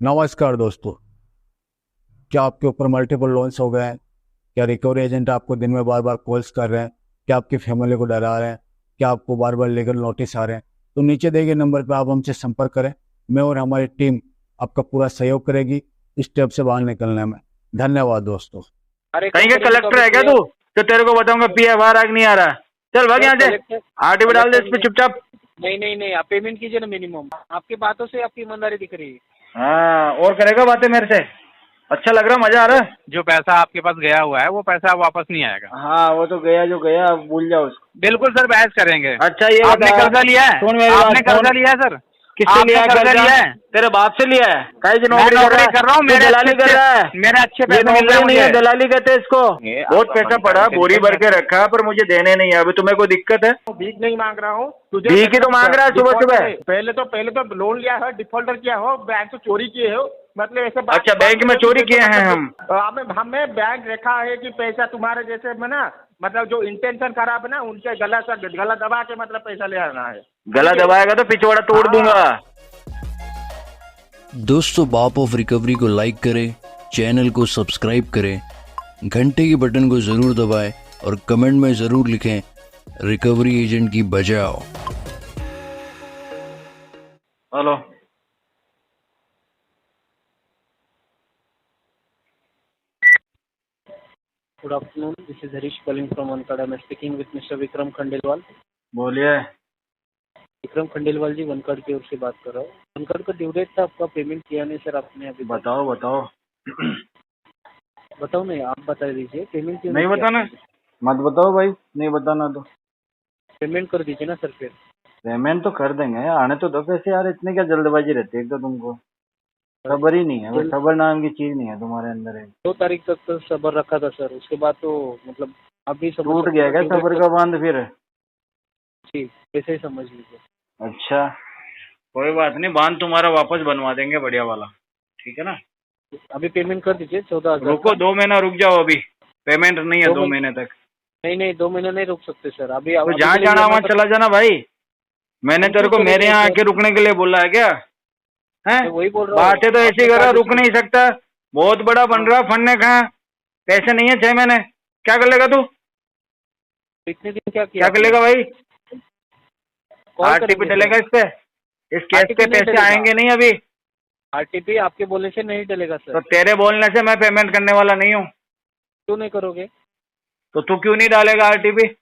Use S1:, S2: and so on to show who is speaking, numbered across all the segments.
S1: नमस्कार दोस्तों। क्या आपके ऊपर मल्टीपल लोन्स हो गए हैं? क्या रिकवरी एजेंट आपको दिन में बार बार कॉल्स कर रहे हैं? क्या आपकी फैमिली को डरा रहे हैं? क्या आपको बार बार लीगल नोटिस आ रहे हैं? तो नीचे दिए गए नंबर पर आप हमसे संपर्क करें। मैं और हमारी टीम आपका पूरा सहयोग करेगी इस स्टेप से बाहर निकलने में। धन्यवाद दोस्तों।
S2: अरे
S3: कहीं का कलेक्टर है क्या तू? तो तेरे को बताऊंगा पीएफआर आग नहीं आ रहा। चल भाग यहाँ से, आरटीपी डाल दे इस पे चुपचाप।
S2: नहीं नहीं नहीं, आप पेमेंट कीजिए ना मिनिमम। आपकी बातों से आपकी ईमानदारी दिख रही है।
S3: हाँ, और करेगा बातें मेरे से? अच्छा लग रहा, मजा आ रहा है।
S4: जो पैसा आपके पास गया हुआ है वो पैसा वापस नहीं आएगा।
S3: हाँ, वो तो गया जो गया, भूल जाओ उसको।
S4: बिल्कुल सर, बहस करेंगे।
S3: अच्छा ये
S4: आपने
S3: बता,
S4: कर्जा लिया है?
S3: सुन मेरी
S4: आपने
S3: बात,
S4: कर्जा
S3: सुन।
S4: लिया है सर?
S3: किससे
S4: आपने
S3: लिया
S4: कर्जा लिया है?
S3: तेरे बाप से लिया है? काहे की
S4: मैं
S3: नौकरी
S4: नौकरी कर रहा हूँ,
S3: तू
S4: मेरे
S3: दलाली कर रहा है।
S4: मेरे अच्छे
S3: ये
S4: पैसे मिल रहे
S3: नौकरी
S4: हैं
S3: नहीं है,
S4: मुझे।
S3: दलाली कहते हैं इसको।
S4: ये
S3: बहुत
S4: आपका
S3: पैसा
S4: मन
S3: पड़ा,
S4: का
S3: बोरी
S4: टेंशन
S3: भर के रखा, पर मुझे देने नहीं है। अभी तुम्हें कोई दिक्कत है?
S2: भीख नहीं मांग रहा हूँ तुझे।
S3: भीख ही तो मांग रहा है सुबह सुबह।
S2: पहले तो लोन लिया है, डिफॉल्टर किया हो, बैंक से चोरी किए हो, मतलब ऐसे
S3: अच्छा, बैंक में चोरी किए हैं हम?
S2: हमें बैंक देखा है कि पैसा तुम्हारे जैसे में ना, मतलब जो इंटेंशन खराब है ना, उनके गला दबा के मतलब पैसा ले आना है।
S3: गला दबाएगा तो पिछवाड़ा तोड़ दूंगा।
S5: दोस्तों, बाप ऑफ रिकवरी को लाइक करें, चैनल को सब्सक्राइब करें, घंटे के बटन को ज़रूर दबाएं और कमेंट में ज़रूर लिखें रिकवरी एजेंट की बजाओ।
S3: Hello,
S2: good afternoon, this is Harish calling from OneCard. I am speaking with mister Vikram Khandelwal.
S3: बोलिए।
S2: विक्रम खंडेलवाल जी, वनकाड़ की ओर से बात कर रहा हूँ। वनकाड़ का ड्यू डेट था, आपका पेमेंट किया नहीं सर आपने अभी।
S3: बताओ बताओ।
S2: बताओ नहीं, आप बता दीजिए पेमेंट क्यों
S3: नहीं बताना? मत बताओ भाई, नहीं बताना तो
S2: पेमेंट कर दीजिए ना सर। फिर
S3: पेमेंट तो कर देंगे, आने तो दो पैसे यार। इतनी क्या जल्दबाजी रहती है? एक तो तुमको सबर ही नहीं है भाई, सबर नाम की चीज नहीं है तुम्हारे अंदर है।
S2: 2 तारीख तक तो सबर रखा था सर, उसके बाद तो मतलब आप भी समझ
S3: टूट
S2: सकते
S3: गया
S2: हो
S3: क्या
S2: कि
S3: सबर का बांध फिर?
S2: जी, ऐसे ही समझ लीजिए।
S3: अच्छा, कोई बात नहीं, बांध तुम्हारा वापस बनवा देंगे, बढ़िया वाला। ठीक है ना?
S2: अभी पेमेंट कर दीजिए 14,000।
S3: रुको 2 महीना रुक जाओ, अभी पेमेंट नहीं है 2 महीने तक।
S2: नहीं 2 महीने नहीं रुक सकते सर। अभी
S3: तो जहाँ जाना वहाँ चला जाना भाई। मैंने तेरे को मेरे यहाँ आके रुकने के लिए बोला है क्या? हैं?
S2: वही बोल रहा हूँ।
S3: बातें तो ऐसी कर रहा, रुक नहीं सकता। बहुत बड़ा बन रहा, फंड ने कहा पैसे नहीं है 6 महीने। क्या कर लेगा तू?
S2: इतने दिन क्या किया?
S3: क्या कर लेगा भाई?
S2: कॉल
S3: आरटीपी डलेगा इस पे? इस केस पे पैसे आएंगे नहीं अभी।
S2: आरटीपी आपके बोलने से नहीं डलेगा सर।
S3: तो तेरे बोलने से मैं पेमेंट करने वाला नहीं हूँ।
S2: क्यों नहीं करोगे?
S3: तो तू क्यों नहीं डालेगा आरटीपी?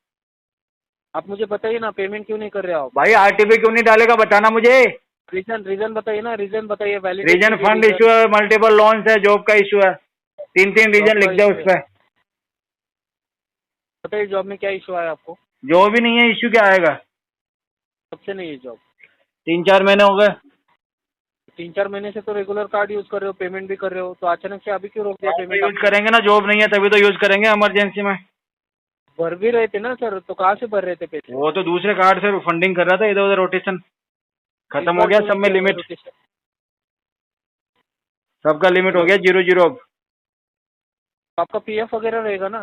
S2: आप मुझे बताइए ना, पेमेंट क्यों नहीं कर रहे हो आप?
S3: भाई आरटीपी क्यों नहीं डालेगा, बताना मुझे।
S2: रीजन बताइए ना, रीजन बताइए। वैलिड
S3: रीजन फंड इशू है, मल्टीपल लोन्स है, जॉब का इशू है। 3 रीजन लिख दो उस पर।
S2: बताइए, जॉब में क्या इशू आया आपको?
S3: जो भी नहीं है, इशू क्या आएगा?
S2: सबसे नहीं है जॉब।
S3: 3-4 महीने हो गए।
S2: 3-4 महीने से तो रेगुलर कार्ड यूज कर रहे हो, पेमेंट भी कर रहे हो, तो अचानक से अभी क्यों रोक दिया पेमेंट?
S3: यूज करेंगे ना, जॉब नहीं है तभी तो यूज करेंगे इमरजेंसी में।
S2: भर भी रहे थे ना सर, तो कहाँ से भर रहे थे पैसे?
S3: वो तो दूसरे कार्ड से फंडिंग कर रहा था, इधर उधर रोटेशन खत्म हो गया, सब में लिमिट, सबका लिमिट हो गया 0 अब।
S2: आपका पीएफ वगैरह रहेगा ना?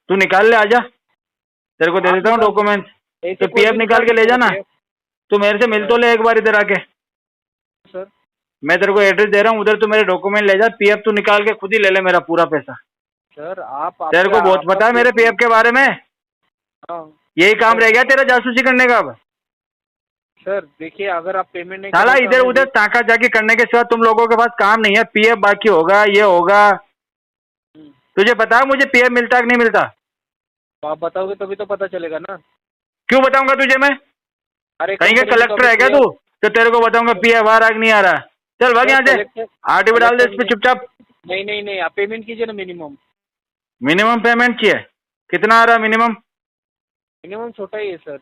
S3: तू निकाल ले, आजा, तेरे को दे देता हूँ डॉक्यूमेंट। तो पीएफ निकाल के ले जाना। तू मेरे से मिल तो ले एक बार इधर आके।
S2: सर
S3: मैं तेरे को एड्रेस दे रहा हूँ, उधर तू मेरे डॉक्यूमेंट ले जा। पीएफ तू निकाल के खुद ही ले ले मेरा पूरा पैसा।
S2: सर आप
S3: तेरे को बहुत पता है मेरे पीएफ के बारे में। यही काम रह गया तेरा, जासूसी करने का अब।
S2: सर देखिए, अगर आप पेमेंट नहीं
S3: साला इधर उधर ताका जाकी करने के सिवा तुम लोगों के पास काम नहीं है। पीएफ बाकी होगा, ये होगा। तुझे पता है मुझे पीएफ मिलता है कि नहीं मिलता?
S2: तो आप बताओगे तभी तो पता चलेगा ना।
S3: क्यों बताऊंगा तुझे मैं?
S2: अरे
S3: कहीं का कलेक्टर है क्या तू? तो तेरे को बताऊंगा पीएफआर आग नहीं आ रहा। चल भाग यहाँ से, आरटीपी डाल दे इस पे चुपचाप।
S2: नहीं, आप पेमेंट कीजिए ना मिनिमम।
S3: मिनिमम पेमेंट किया? कितना आ रहा मिनिमम?
S2: मिनिमम छोटा ही है सर,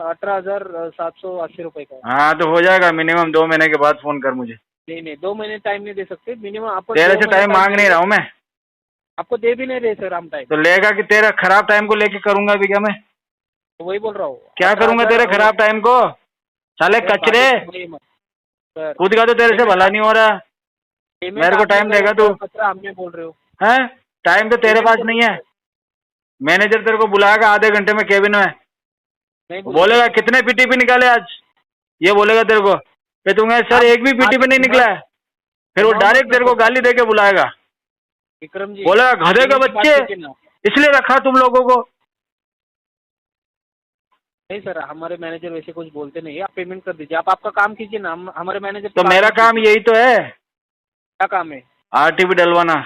S2: 18,780 रुपए का।
S3: हाँ तो हो जाएगा मिनिमम। 2 महीने के बाद फोन कर मुझे।
S2: नहीं 2 महीने टाइम नहीं दे सकते मिनिमम। आपको
S3: तेरे से टाइम मांग नहीं रहा हूँ मैं।
S2: आपको दे भी नहीं रहे सर हम टाइम।
S3: तो लेगा कि तेरा खराब टाइम को लेके करूंगा अभी क्या मैं?
S2: तो वही बोल रहा हूँ।
S3: क्या करूंगा तेरे खराब टाइम को? साले कचरे, खुद का तो तेरे से भला नहीं हो रहा। मेरे को टाइम देगा तू?
S2: हमने बोल रहे हो
S3: हैं? टाइम तो तेरे पास नहीं है। मैनेजर तेरे को बुलाएगा आधे घंटे में केबिन में, बोलेगा कितने पीटीपी निकाले आज। ये बोलेगा तेरे को कि तुमने सर एक भी पीटीपी नहीं निकला है। फिर वो डायरेक्ट तेरे को गाली दे के बुलाएगा,
S2: विक्रम जी
S3: बोलेगा गधे के
S2: मेरी बात
S3: बच्चे,
S2: कीजिए ना।
S3: इसलिए रखा तुम लोगों को।
S2: नहीं सर, हमारे मैनेजर वैसे कुछ बोलते नहीं है, आप पेमेंट कर दीजिए, आप आपका काम कीजिए ना, हम हमारे मैनेजर से
S3: तो
S2: बात
S3: मेरा
S2: नहीं
S3: काम
S2: कीजिए।
S3: यही तो है,
S2: क्या काम है?
S3: आरटीपी डलवाना।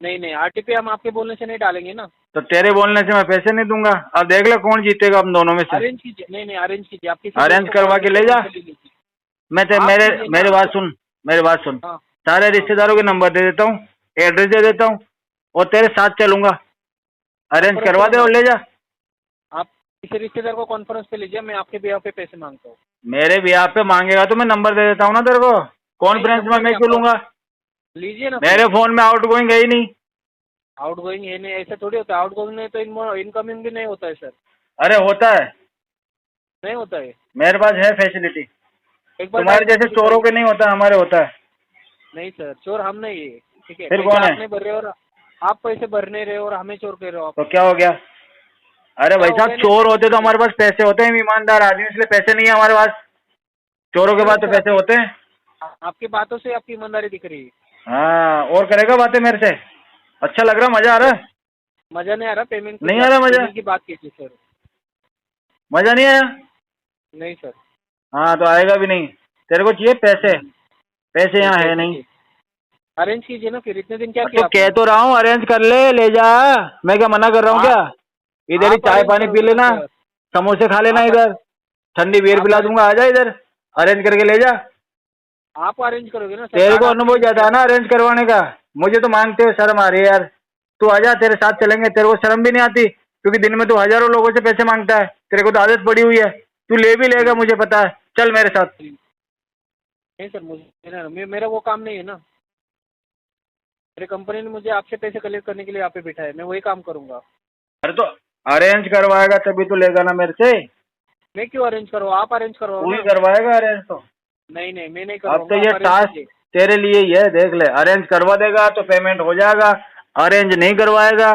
S2: नहीं नहीं, आरटीपी हम आपके बोलने से नहीं डालेंगे ना।
S3: तो तेरे बोलने से मैं पैसे नहीं दूंगा। अब देख ले कौन जीतेगा हम दोनों में से।
S2: अरेंज कीजिए, नहीं नहीं अरेंज कीजिए, आप किसी
S3: अरेंज
S2: दोस्त को
S3: करवा
S2: call
S3: के ले
S2: करके
S3: जा।
S2: उनसे ले लीजिए।
S3: मैं
S2: आप
S3: मेरे
S2: कीजिए ना।
S3: मेरी बात सुन, मेरी बात सुन।
S2: हाँ
S3: सारे रिश्तेदारों के नंबर दे देता हूँ, एड्रेस दे देता हूँ, और तेरे साथ चलूंगा। अरेंज करवा दे और ले जा।
S2: आप किसी रिश्तेदार को कॉन्फ्रेंस पे लीजिए, मैं आपके बिहाफ पे पैसे मांगता हूँ।
S3: मेरे ब्याह पे मांगेगा तो मैं नंबर दे देता हूँ ना तेरे को। कॉन्फ्रेंस में मैं क्यों लूंगा?
S2: लीजिए ना।
S3: मेरे फोन में आउट गोइंग है ही नहीं।
S2: आउट गोइंग है नहीं, ऐसा थोड़ी होता है, आउट गोइंग नहीं तो इनकमिंग भी नहीं होता है सर।
S3: अरे होता है,
S2: नहीं होता है।
S3: मेरे पास है फैसिलिटी।
S2: एक बार
S3: तुम्हारे
S2: डाल
S3: जैसे
S2: के
S3: चोरों
S2: दिखाइए।
S3: के नहीं होता, हमारे होता है।
S2: नहीं सर, चोर हम नहीं है, ठीक है।
S3: फिर
S2: पैसे
S3: कौन है?
S2: आप नहीं भर रहे और आप पैसे भर नहीं रहे और हमें चोर कह रहे हो आप।
S3: तो क्या हो गया? अरे भाई
S2: क्या हो
S3: साहब,
S2: गया?
S3: चोर
S2: नहीं,
S3: होते तो हमारे पास पैसे होते हैं, हम ईमानदार आदमी, इसलिए पैसे नहीं है हमारे पास। चोरों के पास तो पैसे होते हैं।
S2: आपकी बातों से आपकी ईमानदारी दिख रही है।
S3: हाँ, और करेगा बातें मेरे से? अच्छा लग रहा, मजा आ रहा है?
S2: मजा नहीं आ रहा, पेमेंट
S3: नहीं आ रहा मजा?
S2: पेमेंट की बात कीजिए सर।
S3: मजा नहीं आया?
S2: नहीं सर।
S3: हाँ तो आएगा भी नहीं। तेरे को चाहिए पैसे? पैसे यहाँ है नहीं।
S2: अरेंज कीजिए ना, फिर इतने दिन क्या
S3: तो
S2: किया
S3: कह तो रहा हूँ अरेंज कर ले, ले जा। मैं क्या मना कर रहा हूँ क्या? इधर ही
S2: आप
S3: चाय
S2: arrange
S3: पानी
S2: करोगे
S3: पी लेना,
S2: ना सर।
S3: समोसे खा लेना,
S2: आप-
S3: इधर ठंडी बियर
S2: आप
S3: पिला
S2: arrange-
S3: दूंगा, आ जा इधर, अरेंज करके ले जा।
S2: आप अरेंज करोगे ना सर।
S3: तेरे को
S2: कार्ड
S3: अनुभव
S2: आपके-
S3: ज्यादा है ना अरेंज करवाने का, मुझे तो मांगते हो, शर्म आ रही है यार। तू आजा, तेरे साथ चलेंगे। तेरे को शर्म भी नहीं आती? क्योंकि दिन में तू हजारों लोगों से पैसे मांगता है, तेरे को तो आदत पड़ी हुई है। तू ले भी लेगा, मुझे पता है। चल मेरे साथ।
S2: नहीं सर, मुझे मेरा वो काम नहीं है ना। मेरी कंपनी ने मुझे आपसे पैसे कलेक्ट करने के लिए यहाँ पे बिठाया है, मैं वही काम करूंगा।
S3: अरे तो अरेंज करवाएगा तभी तो लेगा ना मेरे से।
S2: मैं क्यों अरेंज करो, आप अरेंज करो
S3: तू ही
S2: ना।
S3: करवाएगा अरेंज तो।
S2: नहीं नहीं, मैं नहीं
S3: अब
S2: करूँगा।
S3: तो ये टास्क तेरे लिए ही है, देख ले। अरेंज करवा देगा तो पेमेंट हो जाएगा, अरेंज नहीं करवाएगा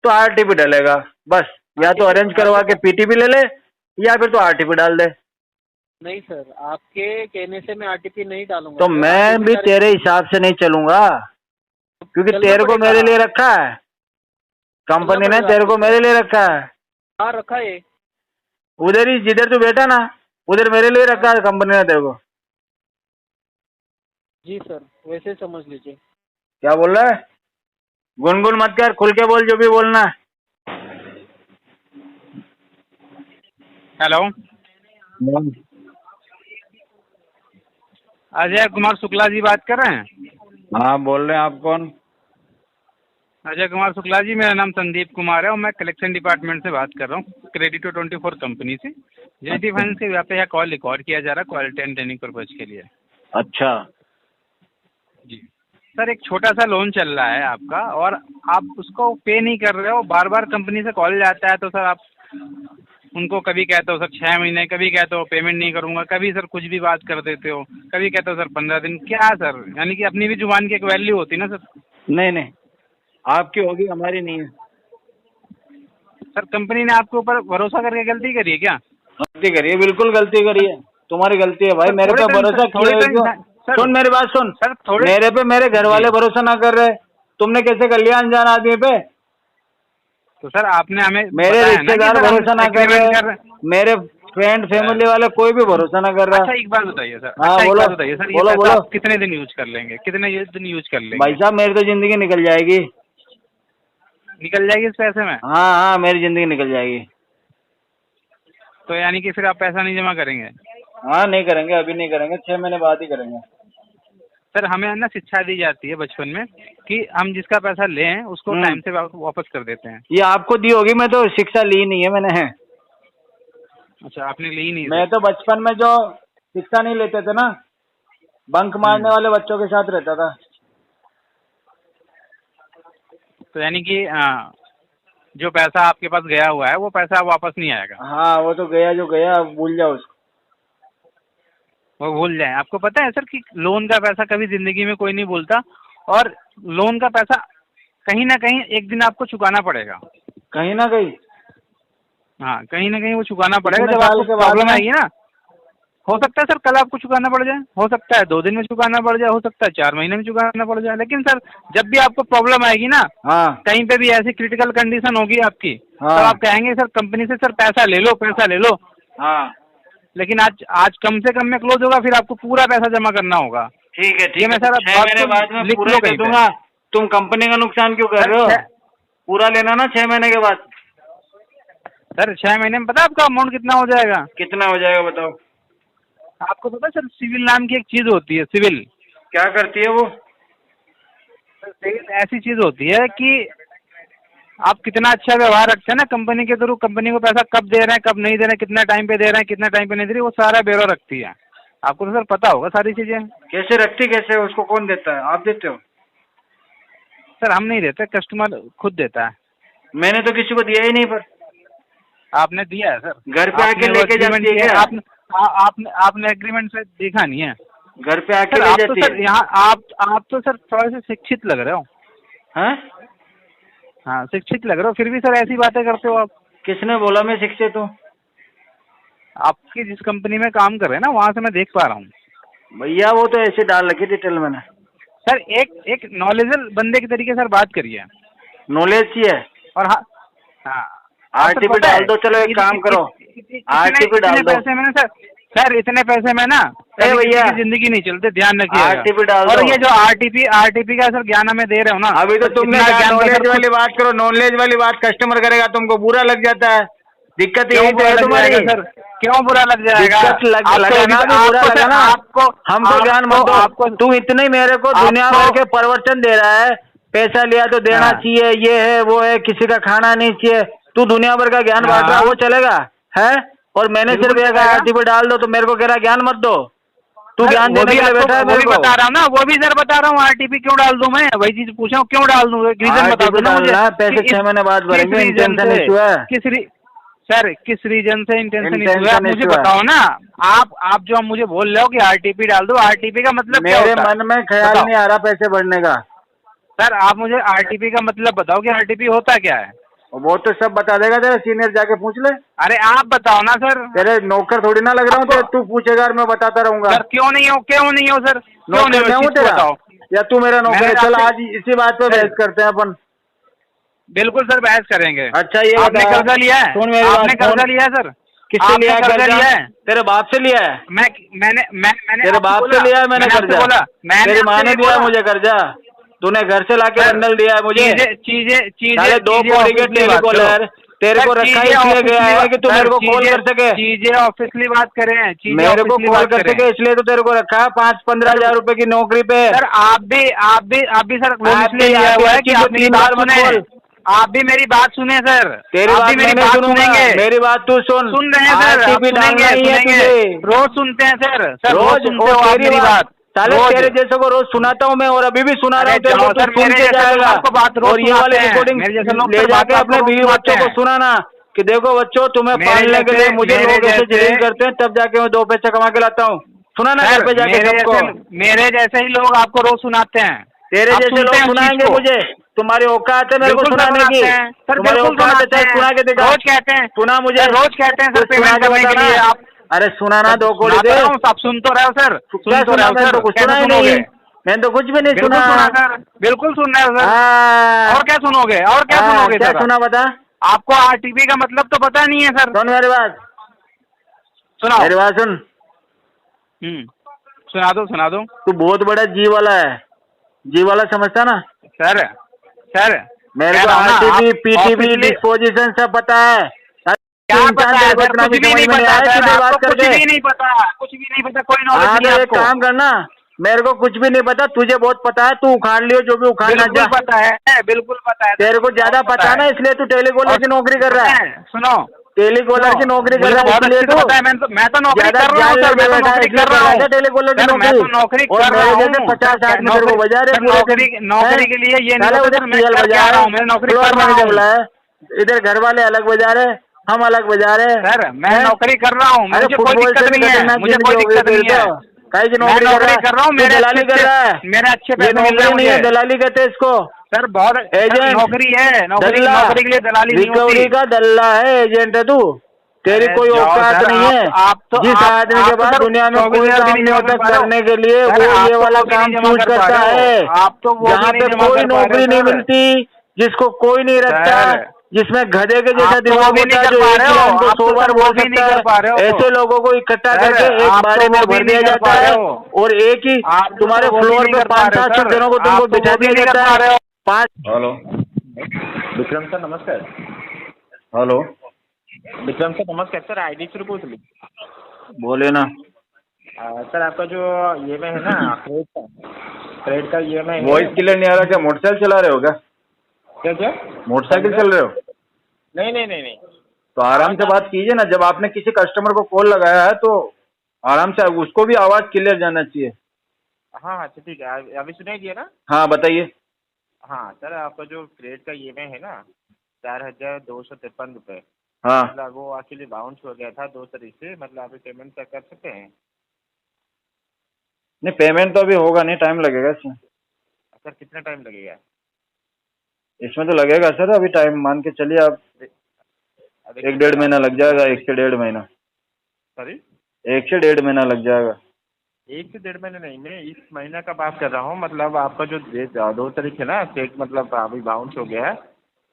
S3: तो आरटीपी डलेगा। बस, या तो अरेंज करवा के पीटीपी ले ले, या फिर तो आरटीपी डाल दे।
S2: नहीं सर, आपके कहने से मैं आरटीपी नहीं डालूंगा।
S3: तो
S2: सर,
S3: मैं
S2: RTP
S3: भी
S2: डाले-
S3: तेरे हिसाब से नहीं चलूंगा, क्योंकि
S2: चलना
S3: तेरे को
S2: पड़ेगा।
S3: मेरे लिए रखा है कंपनी ने,
S2: पड़ेगा
S3: तेरे को
S2: आपको।
S3: मेरे लिए रखा है।
S2: हाँ रखा है।
S3: उधर ही जिधर तू बैठा ना, उधर मेरे लिए रखा है कंपनी ने तेरे को।
S2: जी सर, वैसे समझ लीजिए।
S3: क्या बोल रहा है? गुनगुन मत कर, खुल के बोल जो भी बोलना है।
S4: हेलो, अजय कुमार शुक्ला जी बात कर रहे हैं?
S3: हाँ बोल रहे हैं, आप कौन?
S4: अजय कुमार शुक्ला जी, मेरा नाम संदीप कुमार है और मैं कलेक्शन डिपार्टमेंट से बात कर रहा हूँ, क्रेडिटो 24 कंपनी से। जेडी फाइनेंस के यहाँ पे यह कॉल रिकॉर्ड किया जा रहा है क्वालिटी एंड ट्रेनिंग पर्पज के लिए।
S3: अच्छा,
S4: जी सर, एक छोटा सा लोन चल रहा है आपका और आप उसको पे नहीं कर रहे हो। बार बार कंपनी से कॉल जाता है तो सर आप उनको कभी कहते हो सर 6 महीने, कभी कहते हो पेमेंट नहीं करूँगा, कभी सर कुछ भी बात कर देते हो, कभी कहते हो सर 15 दिन। क्या सर, यानी कि अपनी भी जुबान की एक वैल्यू होती है ना सर।
S3: नहीं नहीं, आपकी होगी, हमारी नहीं है।
S4: सर कंपनी ने आपके ऊपर भरोसा करके गलती करी है क्या?
S3: गलती करी है, बिल्कुल गलती करी है। तुम्हारी गलती है भाई,
S4: सर,
S3: मेरे
S4: थोड़े
S3: पे
S4: टाइम-
S3: भरोसा
S4: थोड़े
S3: किया है
S4: टाइम-
S3: क्यों?
S4: सर-
S3: सुन मेरी बात सुन।
S4: सर थोड़े
S3: मेरे पे मेरे घर वाले
S4: जी।
S3: भरोसा ना कर रहे, तुमने कैसे कर लिया अनजान आदमी पे?
S4: तो सर आपने हमें
S3: मेरे
S4: बताया ना कि
S3: रिश्तेदार
S4: सर हम
S3: भरोसा ना कर
S4: agreement
S3: रहे, मेरे फ्रेंड फैमिली वाले कोई भी भरोसा ना कर
S4: अच्छा
S3: रहा।
S4: एक बात बताइए सर,
S3: हाँ,
S4: अच्छा एक
S3: बोलो,
S4: बात बताइए सर, ये
S3: बोलो,
S4: पैसा
S3: बोलो।
S4: आप कितने दिन यूज कर लेंगे, कितने दिन यूज कर लेंगे?
S3: भाई साहब, मेरी तो जिंदगी निकल जाएगी।
S4: निकल जाएगी इस पैसे में?
S3: हाँ हाँ, मेरी जिंदगी निकल जाएगी।
S4: तो यानी कि फिर आप पैसा नहीं जमा करेंगे?
S3: हाँ नहीं करेंगे, अभी नहीं करेंगे, 6 महीने बाद ही करेंगे।
S4: सर हमें ना शिक्षा दी जाती है बचपन में कि हम जिसका पैसा लें उसको टाइम से वापस कर देते हैं।
S3: ये आपको दी होगी, मैं तो शिक्षा ली नहीं है मैंने।
S4: अच्छा, आपने ली नहीं?
S3: मैं तो बचपन में जो शिक्षा नहीं लेते थे ना, बंक मारने वाले बच्चों के साथ रहता था।
S4: तो यानी कि जो पैसा आपके पास गया हुआ है वो पैसा वापस नहीं आएगा?
S3: हाँ, वो तो गया जो गया, अब भूल जाओ उसको।
S4: वो भूल जाएं। आपको पता है सर कि लोन का पैसा कभी जिंदगी में कोई नहीं भूलता, और लोन का पैसा कहीं ना कहीं एक दिन आपको चुकाना पड़ेगा।
S3: कहीं ना कहीं।
S4: हाँ, कहीं ना कहीं वो चुकाना पड़ेगा
S3: कितने
S4: जब
S3: साल
S4: आपको
S3: के बाद
S4: प्रॉब्लम
S3: में?
S4: आएगी ना। हो सकता है सर कल आपको चुकाना पड़ जाए, हो सकता है 2 दिन में चुकाना पड़ जाए, हो सकता है 4 महीने में चुकाना पड़ जाए, लेकिन सर जब भी आपको प्रॉब्लम आएगी ना,
S3: हाँ
S4: कहीं पे भी ऐसी क्रिटिकल कंडीशन होगी आपकी,
S3: हाँ।
S4: तो आप कहेंगे सर कंपनी से सर पैसा ले लो, पैसा ले लो।
S3: हाँ
S4: लेकिन आज कम से कम में क्लोज होगा, फिर आपको पूरा पैसा जमा करना होगा।
S3: ठीक है
S4: ये
S3: ठीक
S4: मैं
S3: है,
S4: सर
S3: 6 महीने बाद में
S4: लिख
S3: पूरा
S4: लो
S3: कर
S4: कहीं पे।
S3: दूंगा। तुम कंपनी का नुकसान क्यों कर रहे हो?
S4: सर,
S3: पूरा लेना ना 6 महीने के बाद।
S4: सर 6 महीने में पता है आपका अमाउंट कितना हो जाएगा?
S3: कितना हो जाएगा बताओ?
S4: आपको पता है सर सिविल नाम की एक चीज होती है, सिविल।
S3: क्या करती है वो?
S4: सिविल ऐसी चीज होती है कि आप कितना अच्छा व्यवहार रखते हैं ना कंपनी के थ्रू, कंपनी को पैसा कब दे रहे हैं, कब नहीं दे रहे हैं, कितना टाइम पे दे रहे हैं, कितना टाइम पे नहीं दे रही, वो सारा ब्यौरा रखती है। आपको तो सर पता होगा सारी चीजें।
S3: कैसे रखती, कैसे? उसको कौन देता है? आप देते हो?
S4: सर हम नहीं देते, कस्टमर खुद देता है।
S3: मैंने तो किसी को दिया ही नहीं। पर
S4: आपने दिया है सर,
S3: घर पे आके लेके जाती है क्या?
S4: आपने एग्रीमेंट से देखा नहीं है
S3: घर पे आके
S4: सर।
S3: ले
S4: आप तो
S3: जाती
S4: सर
S3: है?
S4: यहाँ आप तो सर थोड़े से शिक्षित लग रहे हो।
S3: हाँ
S4: हाँ शिक्षित लग रहे हो, फिर भी सर ऐसी बातें करते हो आप।
S3: किसने बोला मैं शिक्षित हूँ?
S4: आपकी जिस कंपनी में काम कर रहे हैं ना, वहाँ से मैं देख पा रहा हूँ।
S3: भैया वो तो ऐसे डाल रखी डिटेल मैंने।
S4: सर एक नॉलेजेबल बंदे के तरीके सर बात करिए।
S3: नॉलेज चाहिए
S4: और हाँ
S3: आरटीपी डाल दो। चलो एक काम करो, आरटीपी डाल दो।
S4: पैसे में ना सर इतने पैसे में ना
S3: भैया
S4: जिंदगी नहीं चलते, ध्यान रखिए।
S3: आरटीपी डाल दो।
S4: और ये जो आरटीपी का सर ज्ञान हमें दे रहे हो ना,
S3: अभी तो तुमने नॉलेज वाली बात करो। नॉलेज वाली बात कस्टमर करेगा, तुमको बुरा लग जाता है। दिक्कत यही तो है तुम्हारी।
S4: सर क्यों बुरा लग जाएगा?
S3: दिक्कत लगाना तो बुरा लगा ना। हमको ज्ञान मत दो। तू इतने मेरे को दुनिया भर के प्रवचन दे रहा है, पैसा लिया तो देना चाहिए, ये है वो है, किसी का खाना नहीं चाहिए। तू दुनिया भर का ज्ञान बांट रहा है, वो चलेगा है? और मैंने सिर्फ एक आरटीपी डाल दो तो मेरे को कह रहा ज्ञान मत दो। तू ज्ञान देने के लिए बैठा है मेरे को।
S4: बता रहा हूँ ना, वो भी सर बता रहा हूँ। आरटीपी क्यों डाल दूं मैं? वही चीज पूछा हूँ, क्यों डाल दूं? रीजन बता दो ना मुझे।
S3: पैसे 6 महीने बाद भरेंगे, इंटेंशन इशू है।
S4: सर किस रीजन से इंटेंशन इशू है, आप मुझे बताओ ना। आप जो मुझे बोल रहे हो कि आरटीपी डाल दो, आरटीपी का मतलब क्या
S3: मेरे
S4: होता है?
S3: मन में ख्याल नहीं आ रहा पैसे बढ़ने का।
S4: सर आप मुझे आरटीपी का मतलब बताओ कि आरटीपी होता क्या है?
S3: वो तो सब बता देगा, तेरा सीनियर जाके पूछ ले।
S4: अरे आप बताओ ना सर।
S3: तेरे नौकर थोड़ी ना लग रहा हूँ, तू पूछेगा और मैं बताता रहूंगा।
S4: सर क्यों नहीं हो सर?
S3: नौकर मैं हूँ तेरा, या तू मेरा नौकर है? चल आज इसी बात पे बहस करते हैं अपन।
S4: बिल्कुल सर बहस करेंगे।
S3: अच्छा ये
S4: आपने कर्जा लिया है?
S3: सुन मेरी बात।
S4: आपने कर्जा लिया है सर?
S3: किससे लिया है कर्जा?
S4: लिया है?
S3: तेरे बाप से लिया है?
S4: मैंने
S3: तेरे बाप से लिया है मैंने कर्जा? तेरी माँ ने दिया मुझे कर्जा? तूने घर से लाके बंडल दिया है मुझे?
S4: चीजें
S3: 2 कौड़ी के टेलीकॉलर तेरे को रखा इसलिए गया है कि तू मेरे को कॉल कर सके।
S4: चीजें ऑफिशियली बात करें,
S3: मेरे को कॉल कर सके इसलिए तो तेरे को रखा है 5-15 हजार रुपए की नौकरी पे।
S4: सर आप भी सर लिया हुआ है कि आप मेरी बात सुने। आप भी मेरी बात सुने सर।
S3: तेरी बात मैंने सुनूंगा, मेरी बात तू सुन
S4: रहे हैं सर। रोज सुनते हैं सर।
S3: रोज सुनते हो आप मेरी बात। साले तेरे जैसे को रोज सुनाता हूँ मैं, और अभी भी सुना रहा हूँ तेरे को, तू सुन के जाएगा। और ये वाली रिकॉर्डिंग ले जाके अपने बीवी बच्चों को सुनाना कि देखो बच्चों, तुम्हें पालने के लिए मुझे लोग ऐसे जलील करते हैं, तब जाके मैं 2 पैसे कमा के लाता हूँ। सुनाना घर पे जाके सबको।
S4: मेरे जैसे ही लोग आपको रोज सुनाते हैं।
S3: तेरे जैसे लोग सुनाएंगे मुझे। तुम्हारी औकात है मेरे को सुनाने की? तुम्हारी औकात है? सुना के देखो।
S4: रोज कहते हैं,
S3: सुना मुझे।
S4: रोज कहते हैं सर पेमेंट करने के लिए आप।
S3: अरे सुनाना 2 कौड़ी दे।
S4: आप सुन तो रहे हो सर?
S3: क्या सुना? मैंने तो कुछ सुना ही नहीं। मैंने तो कुछ भी नहीं सुना।
S4: बिल्कुल सुन रहे हो सर। और क्या सुनोगे? और क्या सुनोगे?
S3: क्या सुना बता?
S4: आपको आरटीपी का मतलब तो पता नहीं है सर।
S3: सुन मेरी बात,
S4: सुनाओ
S3: मेरी बात सुन।
S4: सुना दो।
S3: तू बहुत बड़ा जी वाला है, जी वाला समझता ना
S4: सर
S3: मेरे को आरटीपी पीटीपी डिस्पोजिशन सब पता है।
S4: क्या पता है सर? कुछ भी नहीं पता सर। आपको कुछ भी नहीं पता, कोई नॉलेज नहीं है आपको।
S3: काम करना, मेरे को कुछ भी नहीं पता, तुझे बहुत पता है। तू उखाड़ लियो जो भी उखाड़ना
S4: चाहे। पता है, बिल्कुल पता है।
S3: तेरे को ज्यादा पता है ना, इसलिए तू टेलीकॉलर की नौकरी कर रहा है।
S4: सुनो,
S3: टेलीकॉलर की नौकरी कर रहा है, इसलिए तू
S4: मैं तो नौकरी कर रहा हूँ सर। मैं तो नौकरी कर रहा हूँ
S3: टेलीकॉलर की नौकरी।
S4: और मेरे जैसे
S3: 50 आदमी तेरे को बजा रहे
S4: नौकरी के लिए ये नहीं
S3: उधर पीएल बजा रहा हूँ, मैं नौकरी कर रहा हूँ। इधर घर वाले अलग बजा रहे, हम अलग बजा रहे।
S4: सर मैं नौकरी कर रहा हूँ, मुझे कोई दिक्कत नहीं है, मुझे कोई दिक्कत नहीं है।
S3: की नौकरी कर रहा हूँ, मेरे दलाली कर रहा है,
S4: मेरे अच्छे पैसे
S3: नौकरी नहीं है, दलाली कहते हैं इसको
S4: सर। बहुत
S3: एजेंट
S4: नौकरी है, नौकरी के लिए दलाली नहीं होती।
S3: रिकवरी का दल्ला है, एजेंट है तू। तेरी
S4: अरे
S3: कोई
S4: जाओ
S3: औकात
S4: सर,
S3: नहीं है। जिस आदमी के पास दुनिया में कोई काम नहीं होता करने के लिए, वो ये वाला काम चूज करता है।
S4: आप तो वो
S3: जहाँ
S4: भी
S3: पे
S4: नहीं जमा
S3: कोई
S4: कर पा रहे
S3: नौकरी
S4: हो,
S3: नहीं
S4: सर।
S3: मिलती, जिसको कोई नहीं रखता,
S4: सर,
S3: जिसमें गधे के जैसा
S4: आप तो
S3: दिमाग
S4: वो भी
S3: होता
S4: नहीं
S3: है,
S4: कर
S3: जो
S4: पा
S3: एक
S4: रहे
S3: ही
S4: हो,
S3: लाइन को
S4: आप
S3: 100
S4: तो
S3: बार
S4: सर
S3: बोल
S4: वो भी नहीं
S3: सकता
S4: कर पा रहे
S3: है,
S4: हो।
S3: ऐसे लोगों को इकट्ठा
S4: सर,
S3: करके एक
S4: आप
S3: बारे
S4: तो
S3: में
S4: वो भी
S3: भर दिया
S4: नहीं कर
S3: जाता
S4: पा
S3: है,
S4: रहे हो।
S3: और एक ही
S4: आप तो
S3: तुम्हारे
S4: वो भी
S3: फ्लोर
S4: नहीं
S3: पे
S4: कर पा रहे
S3: 500-700
S4: सर।
S3: जनों को तुमको
S4: आप तो
S3: बिठा
S4: वो भी
S3: दिया
S4: नहीं कर
S3: जाता
S4: पा
S3: है।
S4: रहे हो।
S3: 5
S6: हेलो विक्रम सर नमस्कार.
S3: हेलो,
S6: विक्रम सर नमस्कार. सर आईडी से बोलते
S3: बोले ना।
S6: सर आपका जो EMI है ना क्रेडिट का EMI है.
S3: वॉइस क्लियर नहीं आ रहा। क्या मोटरसाइकिल चला रहे हो क्या?
S6: क्या क्या?
S3: मोटरसाइकिल चल रहे हो?
S6: नहीं.
S3: तो आराम से बात कीजिए ना। जब आपने किसी कस्टमर को कॉल लगाया है तो आराम से, उसको भी आवाज क्लियर जाना चाहिए।
S6: हाँ अच्छा ठीक है. अभी सुनाई दिया ना.
S3: हाँ बताइए।
S6: हाँ सर आपका जो क्रेडिट का EMI है ना 4,253 रुपये.
S3: हाँ
S6: मतलब वो एक्चुअली बाउंस हो गया था 2 तारीख से. मतलब आप पेमेंट कर सकते हैं.
S3: नहीं, पेमेंट तो अभी होगा नहीं, टाइम लगेगा इसमें।
S6: सर कितना टाइम लगेगा?
S3: इसमें तो लगेगा सर, अभी टाइम मान के चलिए आप। 1-1.5 महीना लग जाएगा। 1 से 1.5 महीना।
S6: सॉरी
S3: 1 से 1.5 महीना लग जाएगा।
S6: 1 से 1.5 महीने नहीं, मैं इस महीना का बात कर रहा हूँ. मतलब आपका जो 2 तारीख है ना चेक मतलब अभी बाउंस हो गया है,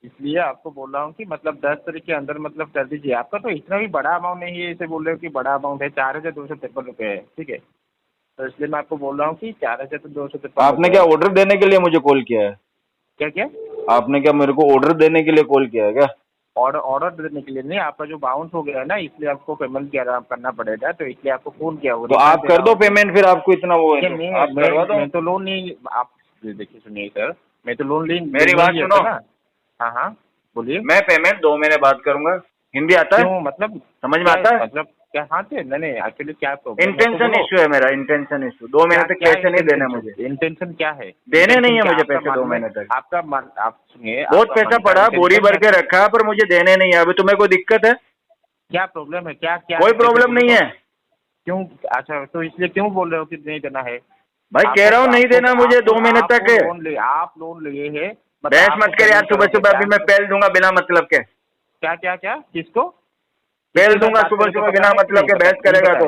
S6: इसलिए आपको बोल रहा हूँ कि मतलब 10 तारीख के अंदर मतलब कर दीजिए. आपका तो इतना भी बड़ा अमाउंट नहीं है, ऐसे बोल रहे हो कि बड़ा अमाउंट है. 4,253 रुपये है. ठीक है, तो इसलिए मैं आपको बोल रहा हूँ कि 4,253.
S3: आपने क्या ऑर्डर देने के लिए मुझे कॉल किया है?
S6: क्या?
S3: आपने क्या मेरे को ऑर्डर देने के लिए कॉल किया है क्या?
S6: ऑर्डर देने के लिए नहीं, आपका जो बाउंस हो गया है ना इसलिए आपको पेमेंट करना पड़ेगा, तो इसलिए आपको फोन किया होगा.
S3: तो आप कर दो पेमेंट, फिर आपको इतना वो है तो आप करवा दो।
S6: मैं तो लोन नहीं. आप देखिए सुनिए सर, मैं तो लोन
S3: मेरी बात सुनो।
S6: हाँ बोलिए.
S3: मैं पेमेंट 2 महीने बाद करूंगा। हिंदी आता है?
S6: क्यों मतलब
S3: समझ में आता है?
S6: मतलब क्या? हाँ थे नहीं एक्चुअली क्या प्रॉब्लम
S3: इंटेंशन इशू है मेरा, इंटेंशन इशू। 2 महीने तक पैसे नहीं देने मुझे।
S6: इंटेंशन क्या है?
S3: देने नहीं है मुझे पैसे 2 महीने तक।
S6: आपका मन, आप सुनिए.
S3: बहुत पैसा पड़ा, बोरी भर के रखा, पर मुझे देने नहीं है। अभी तुम्हें कोई दिक्कत है?
S6: क्या प्रॉब्लम है? क्या
S3: कोई प्रॉब्लम नहीं है।
S6: क्यों? अच्छा तो इसलिए क्यों बोल रहे हो कि नहीं देना है?
S3: भाई कह रहा हूँ नहीं देना मुझे 2 महीने तक।
S6: आप लोन लिए है.
S3: बहस मत कर यार, सुबह अभी मैं पहल दूंगा बिना मतलब के।
S6: क्या किसको
S3: पहल दूंगा सुबह बिना मतलब के। बहस करेगा तो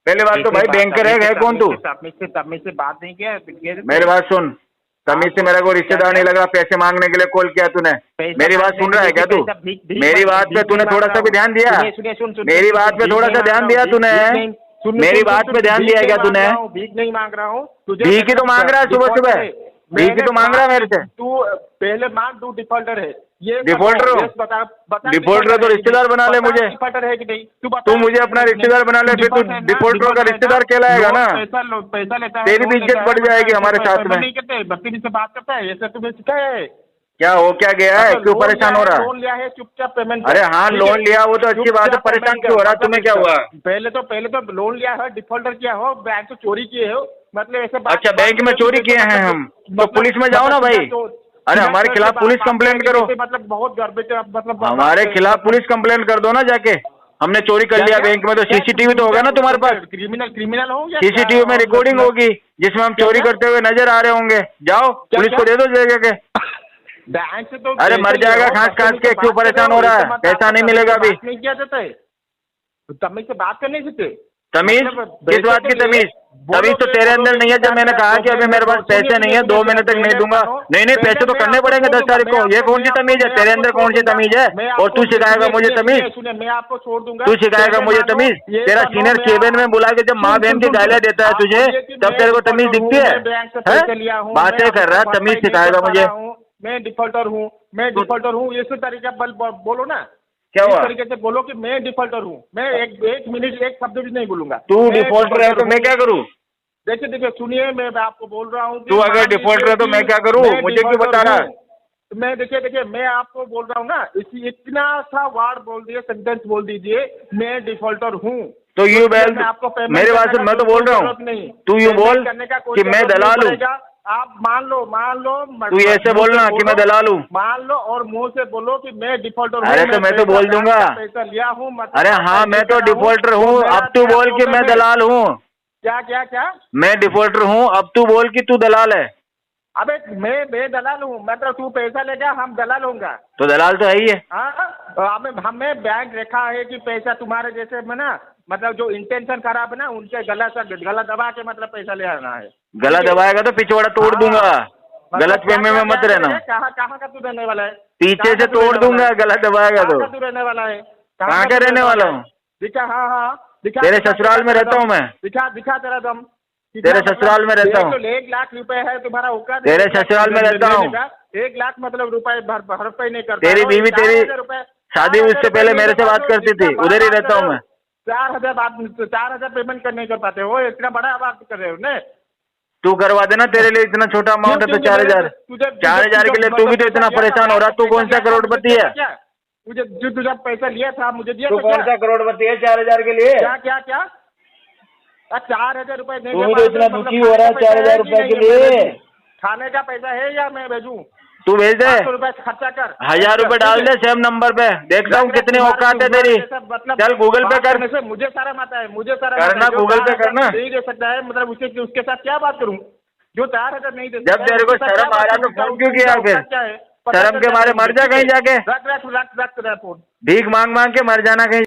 S3: पहले बात तो भाई बैंकर है कौन तू?
S6: तमीज से बात नहीं किया.
S3: मेरी बात सुन, तमीज से मेरा कोई रिश्तेदार नहीं लग रहा। पैसे मांगने के लिए कॉल किया तूने। मेरी बात सुन रहा है क्या तू? मेरी बात पे तूने थोड़ा सा भी ध्यान दिया? मेरी बात पे थोड़ा सा ध्यान दिया तूने? मेरी बात पे ध्यान दिया क्या तूने?
S6: भीख नहीं मांग रहा हूँ.
S3: भीख ही तो मांग रहा है सुबह भीख ही तो मांग रहा है मेरे से।
S6: तू पहले मांग, तू डिफॉल्टर है. ये
S3: डिफॉल्टर हो?
S6: बता
S3: डिफॉल्टर तो रिश्तेदार बना ले मुझे।
S6: डिफॉल्टर है कि नहीं?
S3: तू मुझे अपना रिश्तेदार बना ले, फिर तू डिफॉल्टर का रिश्तेदार कहलाएगा ना।
S6: पैसा लेता है,
S3: तेरी भी इज्जत बढ़ जाएगी हमारे साथ में।
S6: नहीं करते, बदतमीजी से बात करता है. ऐसे तुम्हें सिखाया है
S3: क्या हो क्या गया है? क्यों परेशान हो रहा है?
S6: लोन लिया है चुपचाप पेमेंट.
S3: अरे हाँ लोन लिया, वो तो अच्छी बात है। परेशान क्यों हो रहा? तुम्हें क्या हुआ?
S6: पहले तो लोन लिया है, डिफॉल्टर किया हो, बैंक से चोरी किए हो, मतलब ऐसे.
S3: अच्छा बैंक में चोरी किए हैं हम, तो पुलिस में जाओ ना भाई। अरे हमारे खिलाफ पुलिस कंप्लेंट करो.
S6: मतलब बहुत गर्वित है मतलब.
S3: हमारे खिलाफ पुलिस कंप्लेंट कर दो ना जाके। हमने चोरी कर लिया बैंक में, तो सीसीटीवी तो होगा ना तुम्हारे पास?
S6: क्रिमिनल हो गया.
S3: सीसीटीवी में रिकॉर्डिंग होगी जिसमें हम चोरी करते हुए नजर आ रहे होंगे। जाओ पुलिस को दे दो जगह के।
S6: बैंक से तो
S3: अरे मर जाएगा खास के। क्यों परेशान हो रहा है? पैसा नहीं मिलेगा अभी।
S6: नहीं किया जाता है, तमीज से बात करने से.
S3: तमीज किस बात की तमीज? तमीज तो तेरे अंदर नहीं है। जब मैंने कहा कि अभी मेरे पास पैसे नहीं है, 2 महीने तक नहीं दूंगा। नहीं पैसे तो करने पड़ेंगे 10 तारीख को। ये कौन सी तमीज है? तेरे अंदर कौन सी तमीज है? और तू सिखाएगा मुझे तमीज?
S6: मैं आपको छोड़ दूंगा.
S3: तू सिखाएगा मुझे तमीज? तेरा सीनियर केबिन में बुला के जब माँ बहन की गालियां देता है तुझे, तब तेरे को तमीज दिखती है? बातें कर रहा है, तमीज सिखाएगा मुझे?
S6: मैं डिफॉल्टर हूँ. इस तरीके बोलो ना.
S3: क्या हुआ?
S6: इस तरीके से बोलो कि मैं डिफॉल्टर हूँ. मैं एक मिनट एक शब्द भी नहीं बोलूंगा.
S3: तू डिफॉल्टर है तो मैं क्या करूँ?
S6: देखिए सुनिए, मैं आपको बोल रहा हूँ.
S3: तू अगर डिफॉल्टर है तो मैं क्या करूँ? मुझे क्यों बता रहा है?
S6: मैं देखिए मैं आपको बोल रहा हूँ ना, इतना सा वर्ड बोल दिए, सेंटेंस बोल दीजिए, मैं डिफॉल्टर हूँ.
S3: तो यू बोल, मेरे बात से मैं तो बोल रहा हूँ. तू यूँ बोल कि मैं दलाल हूँ.
S6: आप मान लो.
S3: तू ऐसे बोलना कि मैं दलाल हूँ.
S6: मान लो और मुंह से बोलो कि मैं डिफॉल्टर हूँ.
S3: अरे तो मैं तो बोल दूंगा.
S6: पैसा लिया हूँ.
S3: अरे हाँ मैं तो डिफॉल्टर हूँ. अब तू बोल कि मैं दलाल हूँ.
S6: क्या?
S3: मैं डिफॉल्टर हूँ, अब तू बोल कि तू दलाल है.
S6: अबे मैं दलाल हूँ, मतलब तू पैसा ले जा, हम दलाल होंगे।
S3: तो दलाल तो है ही है।
S6: हाँ, हमें बैंक देखा है कि पैसा तुम्हारे जैसे में ना, मतलब जो इंटेंशन खराब है ना, उनके गला दबा के मतलब पैसा ले आना है।
S3: गला दबाएगा तो पिछवाड़ा तोड़ दूंगा, गलत फहमी में मत रहना।
S6: कहाँ का तू रहने वाला है?
S3: पीछे से तोड़ दूंगा गला दबाएगा तो।
S6: कहाँ का तू रहने वाला है?
S3: कहाँ का रहने वाला हूँ?
S6: दिखा, हाँ दिखा।
S3: तेरे ससुराल में रहता हूँ मैं।
S6: दिखा तेरा दम।
S3: तेरे ससुराल में रहता हूँ।
S6: 1 लाख रुपए है तुम्हारा औकात।
S3: तेरे ससुराल में रहता हूँ।
S6: 1 लाख मतलब रुपए भरपाई नहीं करता।
S3: तेरी बीवी, तेरी शादी उससे पहले मेरे से बात करती थी, उधर ही रहता हूँ मैं।
S6: 4,000 पेमेंट कर नहीं कर पाते हो, इतना बड़ा बात कर रहे हो ने?
S3: तू करवा देना, तेरे लिए इतना छोटा अमाउंट है तो 4,000। 4,000 के लिए तू भी तो इतना परेशान हो रहा। तू कौन सा करोड़पति है?
S6: मुझे जो तुझे पैसा लिया था मुझे दिया
S3: तू
S6: था
S3: कौन
S6: क्या?
S3: सा करोड़पति है 4,000 के लिए?
S6: क्या 4,000 रुपए नहीं
S3: तू
S6: दे
S3: भी तो
S6: पाते,
S3: इतना
S6: मतलब
S3: दुखी हो रहा है 4,000 रुपए के लिए।
S6: खाने का पैसा है या मैं भेजूं?
S3: तू भेज दे,
S6: 500 रुपए खर्चा कर,
S3: 1,000 रुपए डाल दे सेम नंबर पे, देखता हूँ कितनी औकात है तेरी। चल गूगल पे कर।
S6: से मुझे सारा आता है, मुझे सारा
S3: करना, गूगल पे करना।
S6: नहीं दे सकता है, मतलब उसके साथ क्या बात करूं जो 4,000 नहीं दे?
S3: जब तेरे को शर्म आ रहा तो फोन क्यों किया फिर? शर्म के मारे मर जा कहीं जाके,
S6: रख फोन।
S3: भीख मांग मांग के मर जाना कहीं।